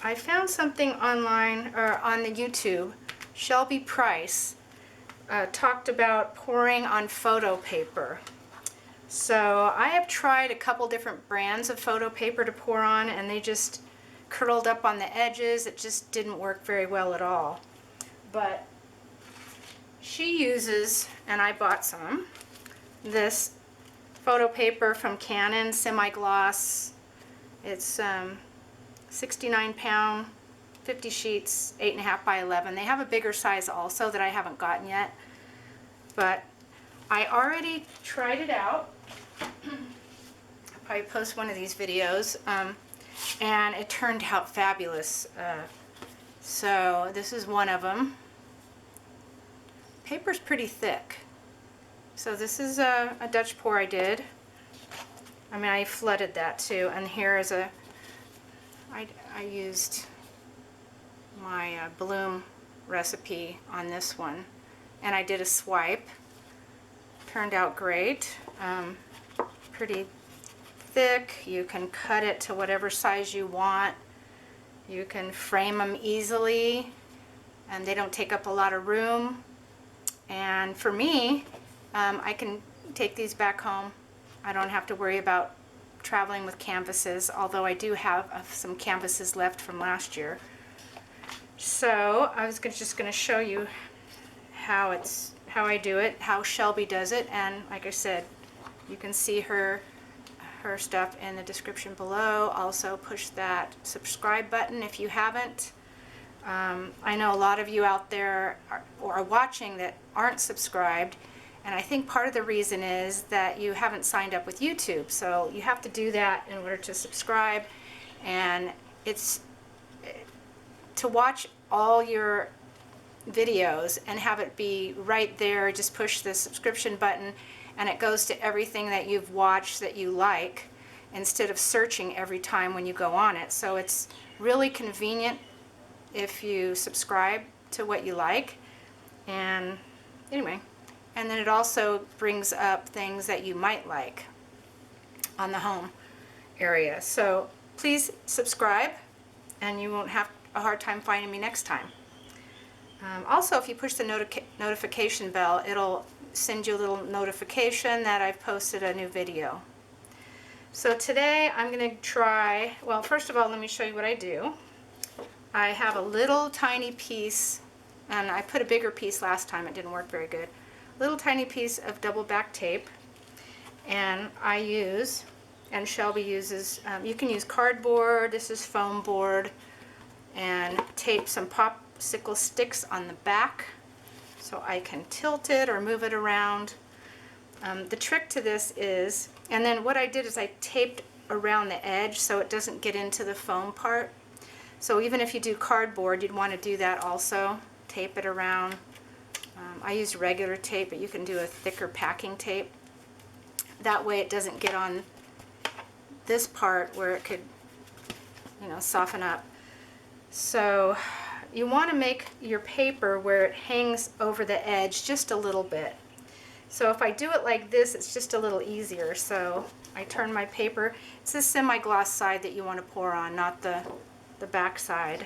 I found something online or on the YouTube. Shelby Price talked about pouring on photo paper. So I have tried a couple different brands of photo paper to pour on, and they just curled up on the edges. It just didn't work very well at all. But she uses, and I bought some, this photo paper from Canon, semi-gloss. It's 69 pound, 50 sheets, 8.5 by 11. They have a bigger size also that I haven't gotten yet, but I already tried it out. I'll probably post one of these videos, and it turned out fabulous. So this is one of them. Paper's pretty thick. So this is a Dutch pour I did. I mean, I flooded that too, and here is I used my bloom recipe on this one, and I did a swipe. Turned out great. Pretty thick. You can cut it to whatever size you want. You can frame them easily, and they don't take up a lot of room. And for me, I can take these back home. I don't have to worry about traveling with canvases, although I do have some canvases left from last year. So I was just going to show you how I do it, how Shelby does it, and like I said, you can see her stuff in the description below. Also push that subscribe button if you haven't. I know a lot of you out there are watching that aren't subscribed, and I think part of the reason is that you haven't signed up with YouTube. So you have to do that in order to subscribe, and it's to watch all your videos and have it be right there. Just push the subscription button and it goes to everything that you've watched that you like, instead of searching every time when you go on it. So it's really convenient if you subscribe to what you like. And anyway, and then it also brings up things that you might like on the home area. So please subscribe, and you won't have a hard time finding me next time. Also, if you push the notification bell, it'll send you a little notification that I've posted a new video. So today I'm going to try, well, first of all, let me show you what I do. I have a little tiny piece, and I put a bigger piece last time, it didn't work very good. Little tiny piece of double back tape, and I use, and Shelby uses, you can use cardboard, this is foam board, and tape some popsicle sticks on the back so I can tilt it or move it around. The trick to this is, and then what I did is I taped around the edge so it doesn't get into the foam part. So even if you do cardboard, you'd want to do that also. Tape it around. I used regular tape, but you can do a thicker packing tape. That way it doesn't get on this part where it could, you know, soften up. So you want to make your paper where it hangs over the edge just a little bit. So if I do it like this, it's just a little easier. So I turn my paper. It's the semi-gloss side that you want to pour on, not the back side.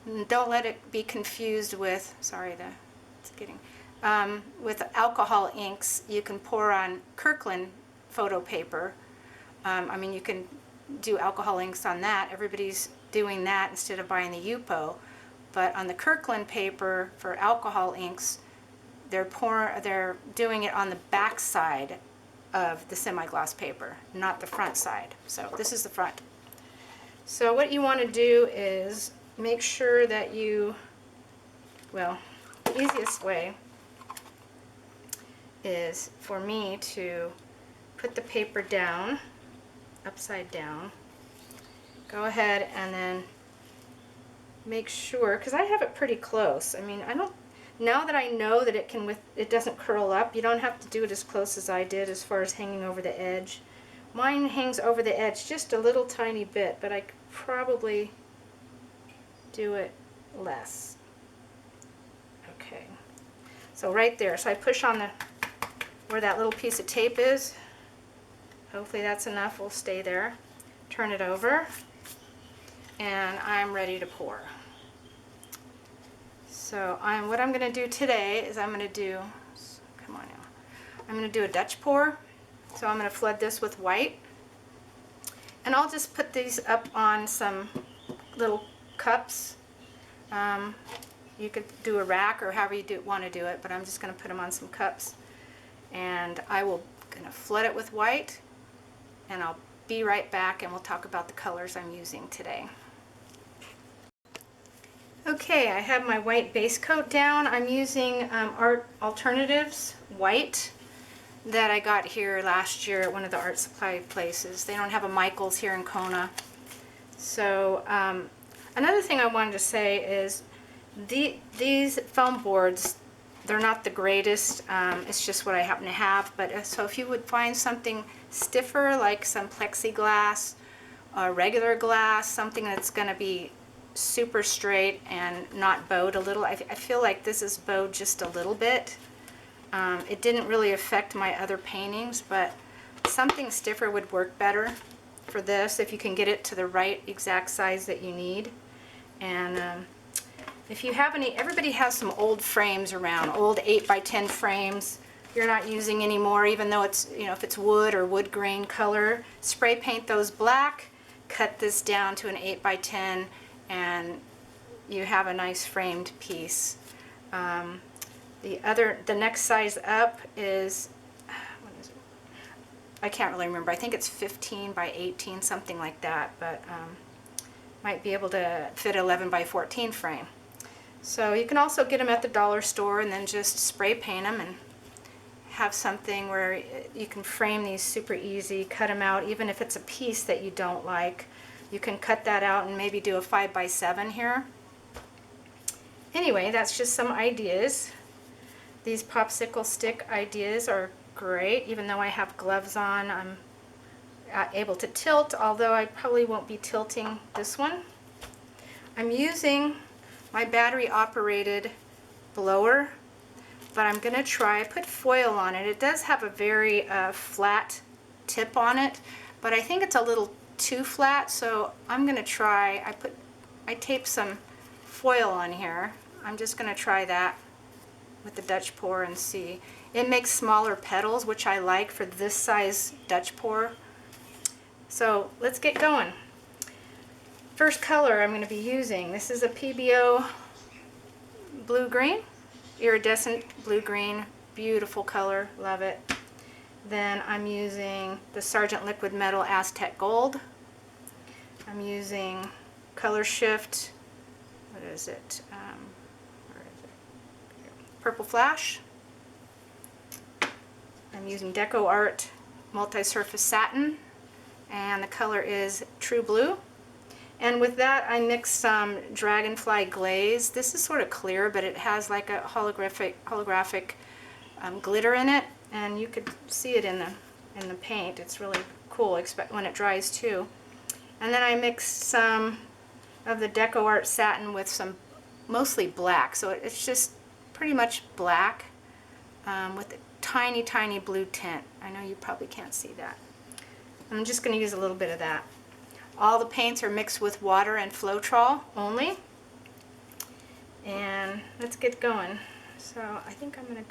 And don't let it be confused with, with alcohol inks. You can pour on Kirkland photo paper. I mean, you can do alcohol inks on that. Everybody's doing that instead of buying the Yupo. But on the Kirkland paper for alcohol inks, they're doing it on the back side of the semi-gloss paper, not the front side. So this is the front. So what you want to do is make sure that you, well, the easiest way is for me to put the paper down, upside down. Go ahead and then make sure, because I have it pretty close. I mean, now that I know that it doesn't curl up, you don't have to do it as close as I did as far as hanging over the edge. Mine hangs over the edge just a little tiny bit, but I could probably do it less. Okay, so right there. So I push on where that little piece of tape is. Hopefully that's enough. We'll stay there. Turn it over. and I'm ready to pour. So what I'm going to do today is I'm going to do, come on now, I'm going to do a Dutch pour. So I'm going to flood this with white, and I'll just put these up on some little cups. You could do a rack or however you want to do it, but I'm just going to put them on some cups, and I will going to flood it with white, and I'll be right back and we'll talk about the colors I'm using today. Okay, I have my white base coat down. I'm using Art Alternatives white that I got here last year at one of the art supply places. They don't have a Michael's here in Kona. So another thing I wanted to say is these foam boards, they're not the greatest. It's just what I happen to have. But so if you would find something stiffer, like some plexiglass or regular glass, something that's going to be super straight and not bowed a little. I feel like this is bowed just a little bit. It didn't really affect my other paintings, but something stiffer would work better for this if you can get it to the right exact size that you need. And if you have any, everybody has some old frames around, old 8x10 frames you're not using anymore, even though it's, you know, if it's wood or wood grain color, spray paint those black, cut this down to an 8x10, and you have a nice framed piece. The next size up is, what is it? I can't really remember. I think it's 15x18, something like that, but might be able to fit 11x14 frame. So you can also get them at the dollar store and then just spray paint them and have something where you can frame these super easy, cut them out, even if it's a piece that you don't like. You can cut that out and maybe do a 5x7 here. Anyway, that's just some ideas. These popsicle stick ideas are great. Even though I have gloves on, I'm able to tilt, although I probably won't be tilting this one. I'm using my battery operated blower, but I'm going to try, I put foil on it. It does have a very flat tip on it, but I think it's a little too flat, so I'm going to try, I taped some foil on here. I'm just going to try that with the Dutch pour and see. It makes smaller petals, which I like for this size Dutch pour. So let's get going. First color I'm going to be using, this is a PBO blue-green, iridescent blue-green, beautiful color, love it. Then I'm using the Sargent Liquid Metal Aztec Gold. I'm using Color Shift, what is it? Where is it? Purple Flash. I'm using Deco Art Multi-Surface Satin, and the color is True Blue. And with that, I mixed some Dragonfly Glaze. This is sort of clear, but it has like a holographic glitter in it, and you could see it in the paint. It's really cool, when it dries too. And then I mixed some of the Deco Art Satin with some mostly black, so it's just pretty much black with a tiny, tiny blue tint. I know you probably can't see that. I'm just going to use a little bit of that. All the paints are mixed with water and Floetrol only. And let's get going. So I think I'm going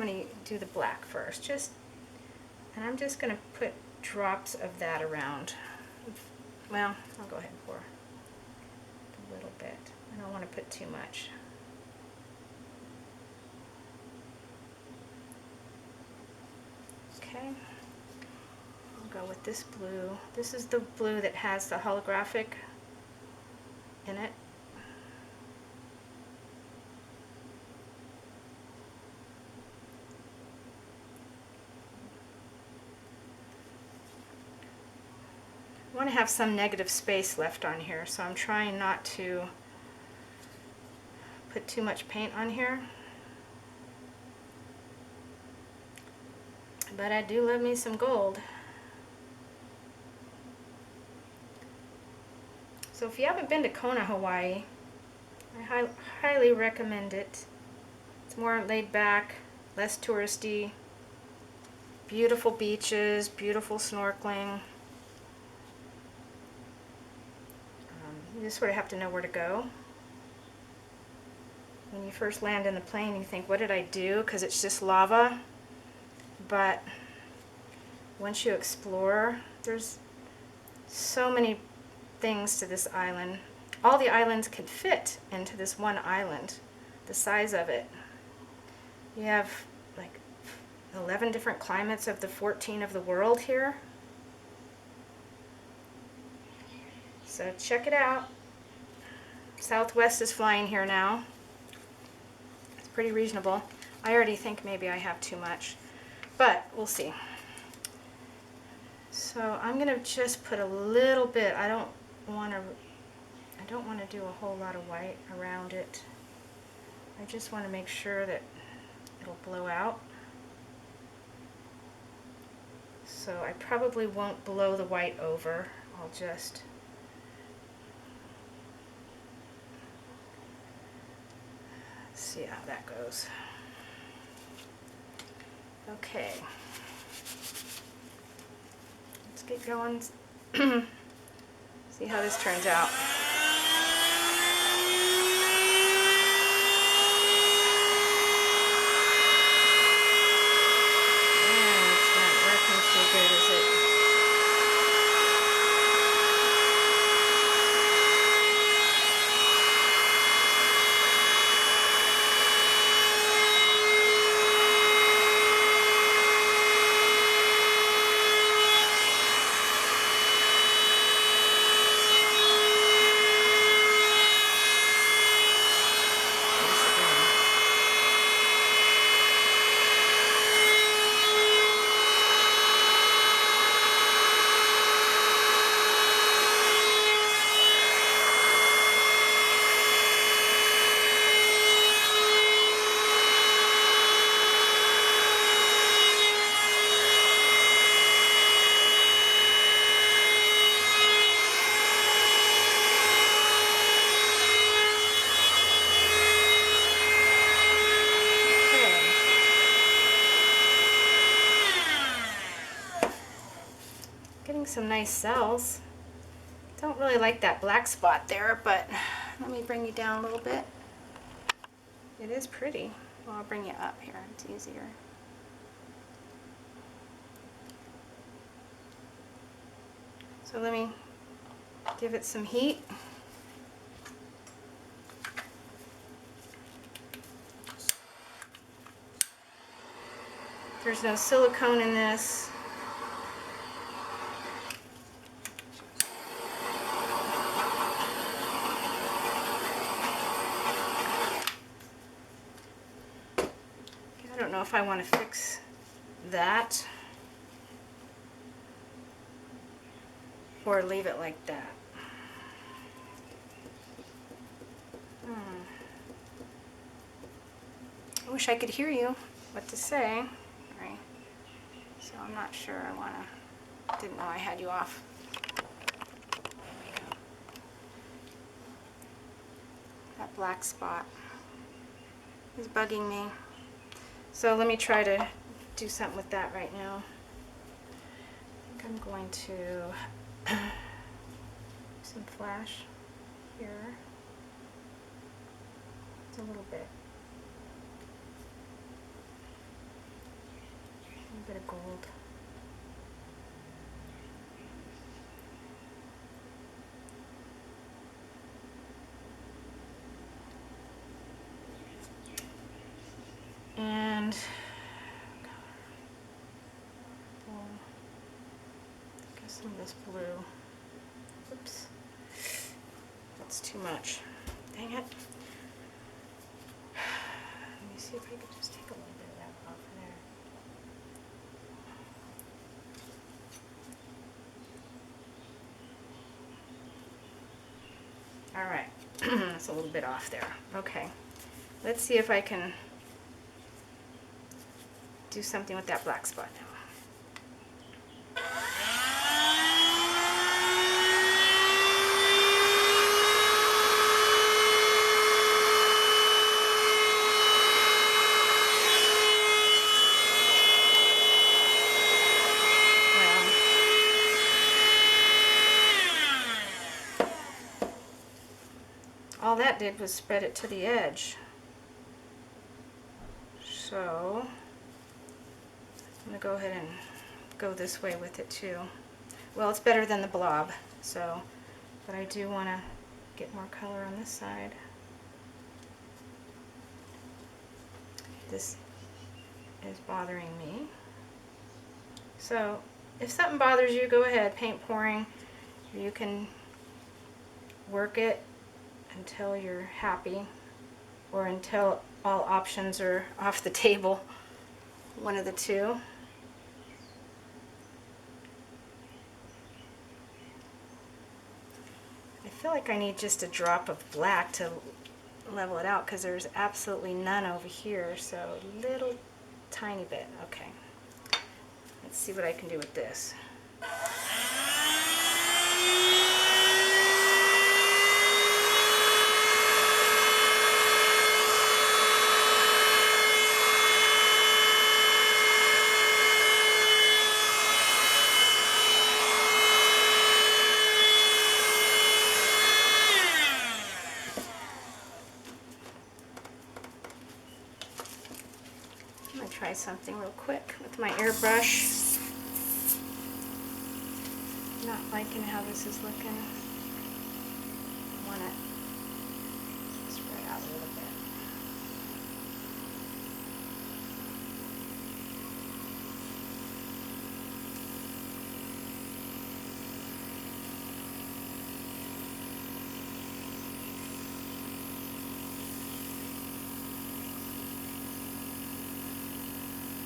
to do the black first. And I'm just going to put drops of that around. Well, I'll go ahead and pour a little bit. I don't want to put too much. Okay. Go with this blue. This is the blue that has the holographic in it. I want to have some negative space left on here, so I'm trying not to put too much paint on here. But I do love me some gold. So if you haven't been to Kona, Hawaii, I highly recommend it. It's more laid back, less touristy, beautiful beaches, beautiful snorkeling. just sort of have to know where to go. When you first land in the plane, you think, what did I do? Because it's just lava. But once you explore, there's so many things to this island. All the islands can fit into this one island, the size of it. You have like 11 different climates of the 14 of the world here. So check it out. Southwest is flying here now. It's pretty reasonable. I already think maybe I have too much, but we'll see. So I'm gonna just put a little bit. I don't want to do a whole lot of white around it. I just want to make sure that it'll blow out. So I probably won't blow the white over. I'll just see how that goes. Okay. Let's get going. See how this turns out. It's not working so good, is it? Some nice cells. Don't really like that black spot there, but let me bring you down a little bit. It is pretty. Well, I'll bring you up here. It's easier. So let me give it some heat. There's no silicone in this. I don't know if I want to fix that or leave it like that. I wish I could hear you what to say. Right. So I'm not sure I want to, didn't know I had you off. That black spot is bugging me. So let me try to do something with that right now. I think I'm going to some flash here. It's a little bit. A bit of gold. And some of this blue. Oops. That's too much. Dang it. Let me see if I can just take a little bit of that off there. Alright. That's a little bit off there. Okay. Let's see if I can do something with that black spot now. that did was spread it to the edge. So I'm going to go ahead and go this way with it too. Well, it's better than the blob, so, but I do want to get more color on this side. This is bothering me. So if something bothers you, go ahead, paint pouring. You can work it until you're happy or until all options are off the table. One of the two. I feel like I need just a drop of black to level it out because there's absolutely none over here, so a little tiny bit. Okay, let's see what I can do with this. I'm going to try something real quick with my airbrush. Not liking how this is looking. I want it spread out a little bit.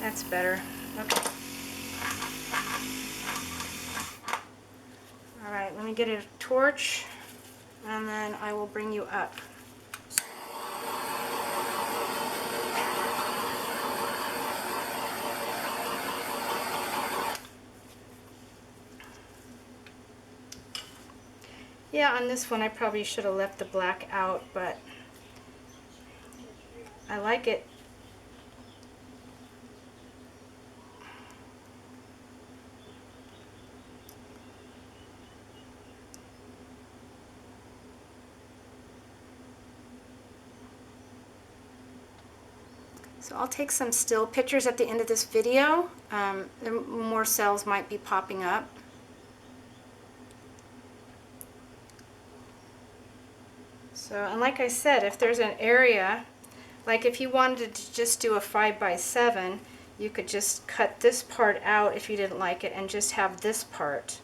That's better. Okay. All right, let me get a torch and then I will bring you up. Yeah, on this one I probably should have left the black out, but I like it. So I'll take some still pictures at the end of this video. More cells might be popping up. So, and like I said, if there's an area, like if you wanted to just do a 5x7, you could just cut this part out if you didn't like it and just have this part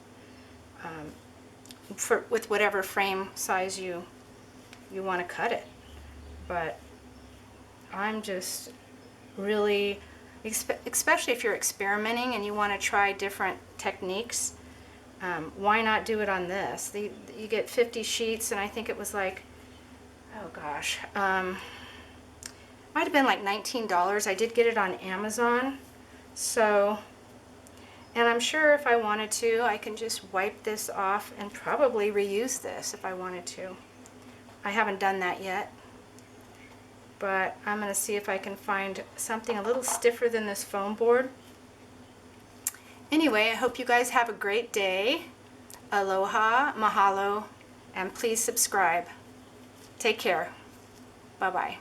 with whatever frame size you want to cut it. But I'm just really, especially if you're experimenting and you want to try different techniques, why not do it on this? You get 50 sheets, and I think it was like, oh gosh, might have been like $19. I did get it on Amazon. So, and I'm sure if I wanted to, I can just wipe this off and probably reuse this if I wanted to. I haven't done that yet, but I'm going to see if I can find something a little stiffer than this foam board. Anyway, I hope you guys have a great day. Aloha, mahalo, and please subscribe. Take care. Bye-bye.